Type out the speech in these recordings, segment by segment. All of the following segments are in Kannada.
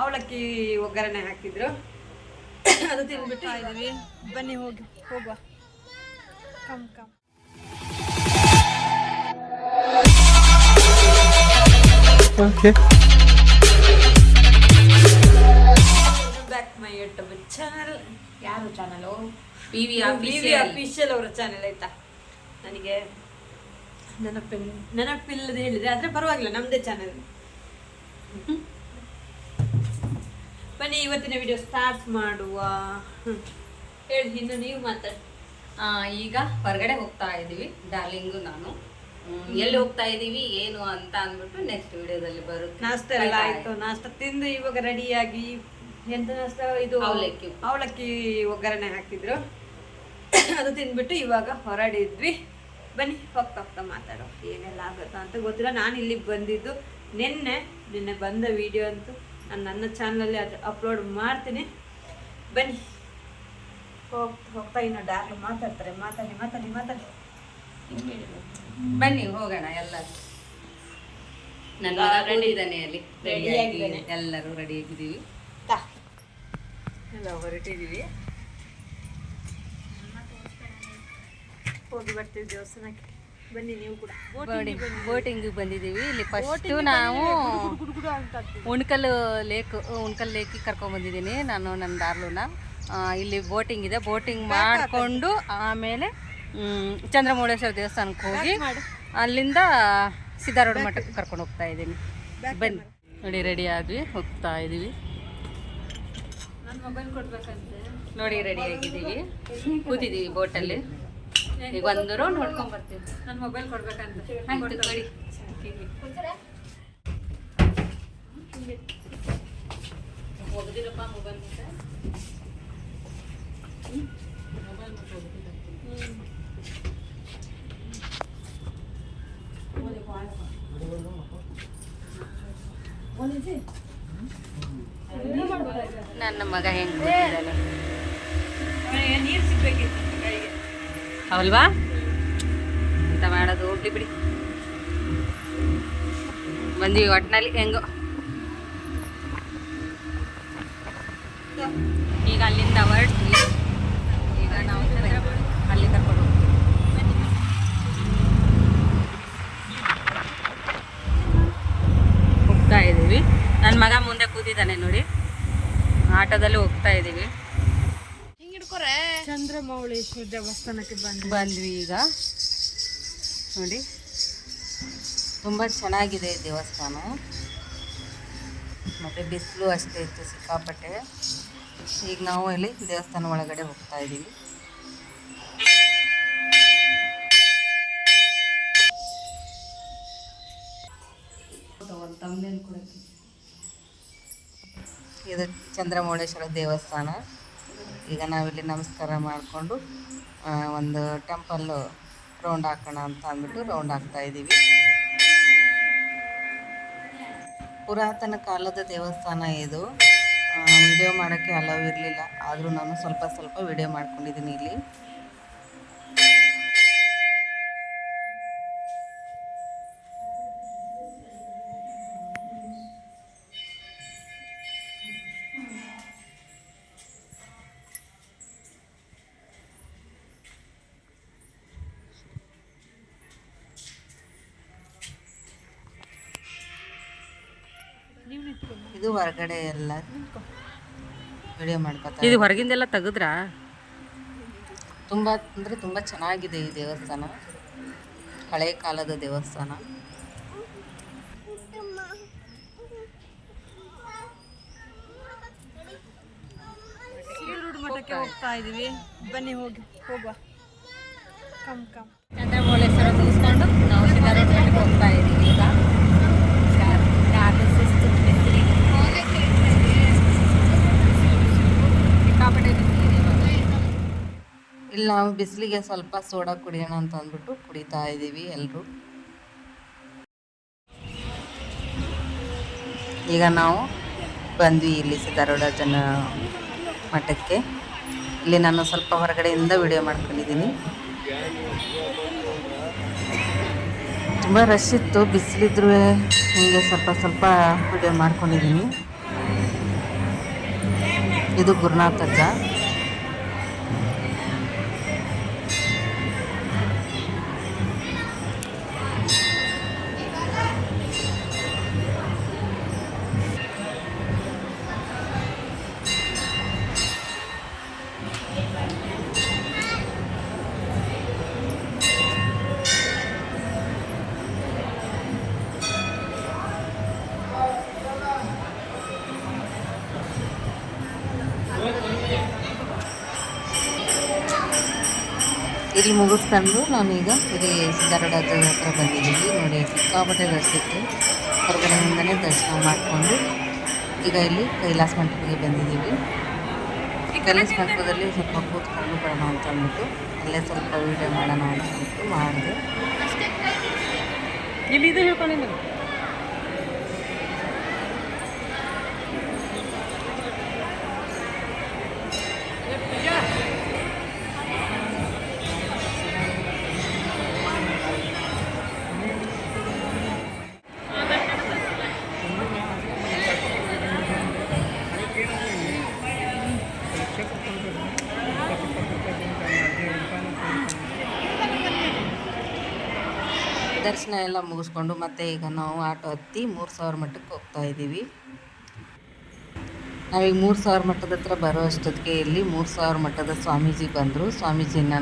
ಅವಲಕ್ಕಿ ಒಗ್ಗರಣೆ ಹಾಕಿದ್ರು, ಅದು ತಿಂದ್ಬಿಟ್ಟು ಇದ್ದೀವಿ. ಬನ್ನಿ ಹೋಗುವ. Come okay. Back my YouTube channel. ಯಾರು ಚಾನಲು? PV ಅಫಿಷಿಯಲ್ ಅವರ ಚಾನೆಲ್ ಆಯ್ತಾ. ನನಗೆ ನೆನಪಿಲ್ಲದೆ ಹೇಳಿದ್ರೆ ಆದ್ರೆ ಪರವಾಗಿಲ್ಲ, ನಮ್ದೇ ಚಾನೆಲ್. ಬನ್ನಿ ಇವತ್ತಿನ ವಿಡಿಯೋ ಸ್ಟಾರ್ಟ್ ಮಾಡುವ. ಹೇಳಿ, ಇನ್ನು ನೀವು ಮಾತಾಡಿ. ಈಗ ಹೊರಗಡೆ ಹೋಗ್ತಾ ಇದೀವಿ, ಡಾರ್ಲಿಂಗು ನಾನು. ಎಲ್ಲಿ ಹೋಗ್ತಾ ಇದೀವಿ ಏನು ಅಂತ ಅಂದ್ಬಿಟ್ಟು ನೆಕ್ಸ್ಟ್ ವಿಡಿಯೋದಲ್ಲಿ ಬರುತ್ತೆ. ನಾಷ್ಟ ಎಲ್ಲ ಆಯ್ತು, ನಾಷ್ಟ ತಿಂದು ಇವಾಗ ರೆಡಿಯಾಗಿ. ಎಂತ ನಾಷ್ಟ ಇದು? ಅವಲಕ್ಕಿ ಒಗ್ಗರಣೆ ಹಾಕಿದ್ರು, ಅದು ತಿಂದ್ಬಿಟ್ಟು ಇವಾಗ ಹೊರಡಿದ್ವಿ. ಬನ್ನಿ ಹೋಗ್ತಾ ಮಾತಾಡೋ. ಏನೆಲ್ಲ ಆಗುತ್ತಾ ಅಂತ ಗೊತ್ತಿಲ್ಲ. ನಾನು ಇಲ್ಲಿಗೆ ಬಂದಿದ್ದು ನಿನ್ನೆ ಬಂದ ವಿಡಿಯೋ ಅಂತೂ ನಾನು ನನ್ನ ಚಾನಲಲ್ಲಿ ಅದು ಅಪ್ಲೋಡ್ ಮಾಡ್ತೀನಿ. ಬನ್ನಿ ಹೋಗ್ತಾ ಇನ್ನು ಡಾರ್ಲು ಮಾತಾಡ್ತಾರೆ. ಮಾತಾಡಿ. ಬನ್ನಿ ಹೋಗೋಣ. ಎಲ್ಲರೂ ನನ್ನ ರೆಡಿ ಇದ್ದಾನೆ, ಅಲ್ಲಿ ರೆಡಿ ಆಗಿದ್ದಾನೆ. ಎಲ್ಲರೂ ರೆಡಿ ಆಗಿದ್ದೀವಿ, ಎಲ್ಲ ಹೊರಟಿದ್ದೀವಿ. ಹೋಗಿ ಬರ್ತೀವಿ ದೇವಸ್ಥಾನಕ್ಕೆ. ಬನ್ನಿ ನೀವು ಕೂಡ. ಬೋಟಿಂಗ್ ಬಂದಿದ್ದೀವಿ. ಇಲ್ಲಿ ಫಸ್ಟ್ ನಾವು ಉಣ್ಕಲ್ ಲೇಕಿಗೆ ಕರ್ಕೊಂಡ್ ಬಂದಿದ್ದೀನಿ ನಾನು, ನನ್ನ ಡಾರ್ಲುನ. ಇಲ್ಲಿ ಬೋಟಿಂಗ್ ಇದೆ, ಬೋಟಿಂಗ್ ಮಾಡಿಕೊಂಡು ಆಮೇಲೆ ಚಂದ್ರಮೌಳೇಶ್ವರ ದೇವಸ್ಥಾನಕ್ಕೆ ಹೋಗಿ ಅಲ್ಲಿಂದ ಸಿದ್ಧಾರೂಢ ಮಠಕ್ಕೆ ಕರ್ಕೊಂಡು ಹೋಗ್ತಾ ಇದ್ದೀನಿ. ಬನ್ನಿ ನೋಡಿ, ರೆಡಿ ಆದ್ವಿ, ಹೋಗ್ತಾ ಇದ್ದೀವಿ. ನನ್ನ ಮೊಬೈಲ್ ಕೊಡ್ಬೇಕಂತೆ ನೋಡಿ, ರೆಡಿ ಆಗಿದ್ದೀವಿ, ಕೂತಿದ್ದೀವಿ ಬೋಟಲ್ಲಿ. ಈಗ ಒಂದು ರೌಂಡ್ ಹೊಡ್ಕೊಂಡ್ ಬರ್ತೀವಿ. ನನ್ನ ಮೊಬೈಲ್ ಕೊಡ್ಬೇಕಂತ. ಆಯ್ತು ಕೊಡಿ. ಹೋಗದಿರಪ್ಪ ಮೊಬೈಲ್ ನನ್ನ ಮಗ ಹೆಂಗ್ ಕೂತಿದ್ದಾನೆ ನೀರು ಸಿಗ್ಬೇಕಿತ್ತು ಕೈಗೆ. ಹೌಲ್ವಾ? ಎಂತ ಮಾಡೋದು, ಹೋಗ್ಲಿ ಬಿಡಿ. ಬಂದೀವಿ ಒಟ್ಟಿನಲ್ಲಿ ಹೆಂಗೋ. ಈಗ ಅಲ್ಲಿಂದ ಹೊರಟ್ವಿ. ಈಗ ನಾವು ಅಲ್ಲಿ ಕರ್ಕೊಂಡು ಹೋಗ್ತಾ ಇದ್ದೀವಿ. ನನ್ನ ಮಗ ಮುಂದೆ ಕೂತಿದ್ದಾನೆ ನೋಡಿ, ಆಟೋದಲ್ಲಿ ಹೋಗ್ತಾ ಇದ್ದೀವಿ. ಚಂದ್ರಮೌಳೇಶ್ವರ ದೇವಸ್ಥಾನಕ್ಕೆ ಬಂದ್ವಿ. ಈಗ ನೋಡಿ, ತುಂಬ ಚೆನ್ನಾಗಿದೆ ಈ ದೇವಸ್ಥಾನ. ಮತ್ತು ಬಿಸಿಲು ಅಷ್ಟೇ ಇತ್ತು ಸಿಕ್ಕಾಪಟ್ಟೆ. ಈಗ ನಾವು ಇಲ್ಲಿ ದೇವಸ್ಥಾನ ಒಳಗಡೆ ಹೋಗ್ತಾ ಇದ್ದೀವಿ. ಇದು ಚಂದ್ರಮೌಳೇಶ್ವರ ದೇವಸ್ಥಾನ. ಈಗ ನಾವಿಲ್ಲಿ ನಮಸ್ಕಾರ ಮಾಡಿಕೊಂಡು ಒಂದು ಟೆಂಪಲ್ಲು ರೌಂಡ್ ಹಾಕೋಣ ಅಂತ ಅಂದ್ಬಿಟ್ಟು ರೌಂಡ್ ಹಾಕ್ತಾ ಇದ್ದೀವಿ. ಪುರಾತನ ಕಾಲದ ದೇವಸ್ಥಾನ ಇದು. ವಿಡಿಯೋ ಮಾಡೋಕ್ಕೆ ಅಲವ್ ಇರಲಿಲ್ಲ, ಆದರೂ ನಾನು ಸ್ವಲ್ಪ ವಿಡಿಯೋ ಮಾಡ್ಕೊಂಡಿದ್ದೀನಿ ಇಲ್ಲಿ. ಇದು ಹೊರಗಡೆ ಎಲ್ಲ ವಿಡಿಯೋ ಮಾಡ್ಕೊತಾರೆ. ಇದು ಹೊರಗಿಂದೆಲ್ಲ ತೆಗೆದ್ರಾ? ತುಂಬ ಅಂದರೆ ತುಂಬ ಚೆನ್ನಾಗಿದೆ ಈ ದೇವಸ್ಥಾನ, ಹಳೆ ಕಾಲದ ದೇವಸ್ಥಾನ. ಸಿದ್ಧಾರೂಢ ಮಠಕ್ಕೆ ಹೋಗ್ತಾ ಇದೀವಿ. ಬನ್ನಿ ಹೋಗುವ. ಚಂದ್ರಮೌಳೇಶ್ವರ ಮುಗಿಸ್ಕೊಂಡು ನಾವು ಸಿದ್ಧಾರೂಢ ಮಠಕ್ಕೆ ಹೋಗ್ತಾ ಇದ್ದೀವಿ. ಈಗ ಇಲ್ಲಿ ನಾವು ಬಿಸಿಲಿಗೆ ಸ್ವಲ್ಪ ಸೋಡಾ ಕುಡಿಯೋಣ ಅಂತ ಅಂದ್ಬಿಟ್ಟು ಕುಡಿತಾ ಇದ್ದೀವಿ ಎಲ್ಲರೂ. ಈಗ ನಾವು ಬಂದ್ವಿ ಇಲ್ಲಿ ಸಿದ್ಧಾರೂಢ ಮಠಕ್ಕೆ. ಇಲ್ಲಿ ನಾನು ಸ್ವಲ್ಪ ಹೊರಗಡೆಯಿಂದ ವಿಡಿಯೋ ಮಾಡ್ಕೊಂಡಿದ್ದೀನಿ. ತುಂಬ ರಶ್ ಇತ್ತು, ಬಿಸಿಲಿದ್ರೂ ಹೀಗೆ ಸ್ವಲ್ಪ ವಿಡಿಯೋ ಮಾಡ್ಕೊಂಡಿದ್ದೀನಿ. ಇದು ಗುರುನಾಥ ಅಜ್ಜ. ಇಲ್ಲಿ ಮುಗಿಸ್ಕೊಂಡು ನಾನೀಗ ಇಲ್ಲಿ ಸಿದ್ಧಾರೂಢ ಹತ್ರ ಬಂದಿದ್ದೀವಿ. ನೋಡಿ ಸಿಕ್ಕಾಪಟ್ಟೆ ರಶ್ ಇತ್ತು. ಹೊರಗಡೆಯಿಂದನೇ ದರ್ಶನ ಮಾಡಿಕೊಂಡು ಈಗ ಇಲ್ಲಿ ಕೈಲಾಸ ಮಂಟಪಕ್ಕೆ ಬಂದಿದ್ದೀವಿ. ಕೈಲಾಸ ಮಂಟಪದಲ್ಲಿ ಸ್ವಲ್ಪ ಕೂತ್ಕೊಂಡು ಬರೋಣ ಅಂತ ಅಂದ್ಬಿಟ್ಟು ಅಲ್ಲೇ ಸ್ವಲ್ಪ ವೀಡಿಯೋ ಮಾಡೋಣ ಅಂತ ಅಂದ್ಬಿಟ್ಟು ಮಾಡಿದೆ. ಇಲ್ಲಿ ಇದು ಹೇಳ್ಕೊಂಡು ದರ್ಶನ ಎಲ್ಲ ಮುಗಿಸ್ಕೊಂಡು ಮತ್ತೆ ಈಗ ನಾವು ಆಟೋ ಹತ್ತಿ 3000 ಮಟ್ಟಕ್ಕೆ ಹೋಗ್ತಾ ಇದ್ದೀವಿ. ನಾವೀಗ 3000 ಮಟ್ಟದ ಹತ್ರ ಬರೋ ಅಷ್ಟೊತ್ತಿಗೆ ಇಲ್ಲಿ 3000 ಮಟ್ಟದ ಸ್ವಾಮೀಜಿ ಬಂದರು. ಸ್ವಾಮೀಜಿನ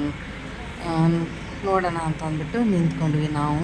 ನೋಡೋಣ ಅಂತ ಅಂದ್ಬಿಟ್ಟು ನಿಂತ್ಕೊಂಡ್ವಿ ನಾವು.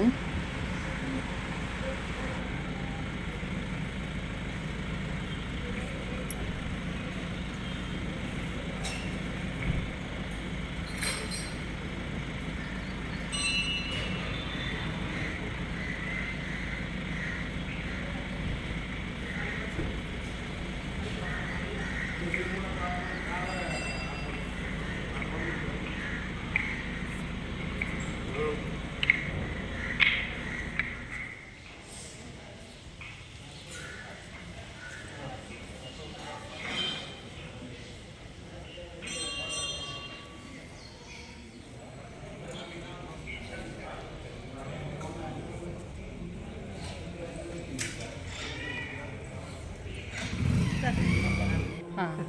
ಹಾಂ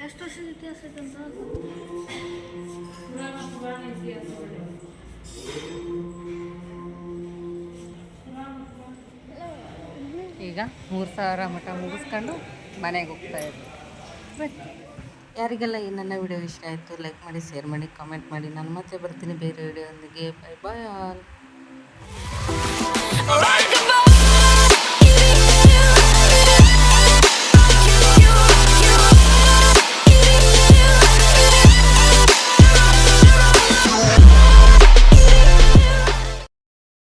ಎಷ್ಟು ವರ್ಷದ ಇತಿಹಾಸ ಈಗ 3000 ಮಠ ಮುಗಿಸ್ಕೊಂಡು ಮನೆಗೆ ಹೋಗ್ತಾ ಇದ್ವಿ. ಯಾರಿಗೆಲ್ಲ ಈ ನನ್ನ ವಿಡಿಯೋ ಇಷ್ಟ ಆಯಿತು ಲೈಕ್ ಮಾಡಿ, ಶೇರ್ ಮಾಡಿ, ಕಾಮೆಂಟ್ ಮಾಡಿ. ನಾನು ಮತ್ತೆ ಬರ್ತೀನಿ ಬೇರೆ ವಿಡಿಯೋದೊಂದಿಗೆ. Bye bye all.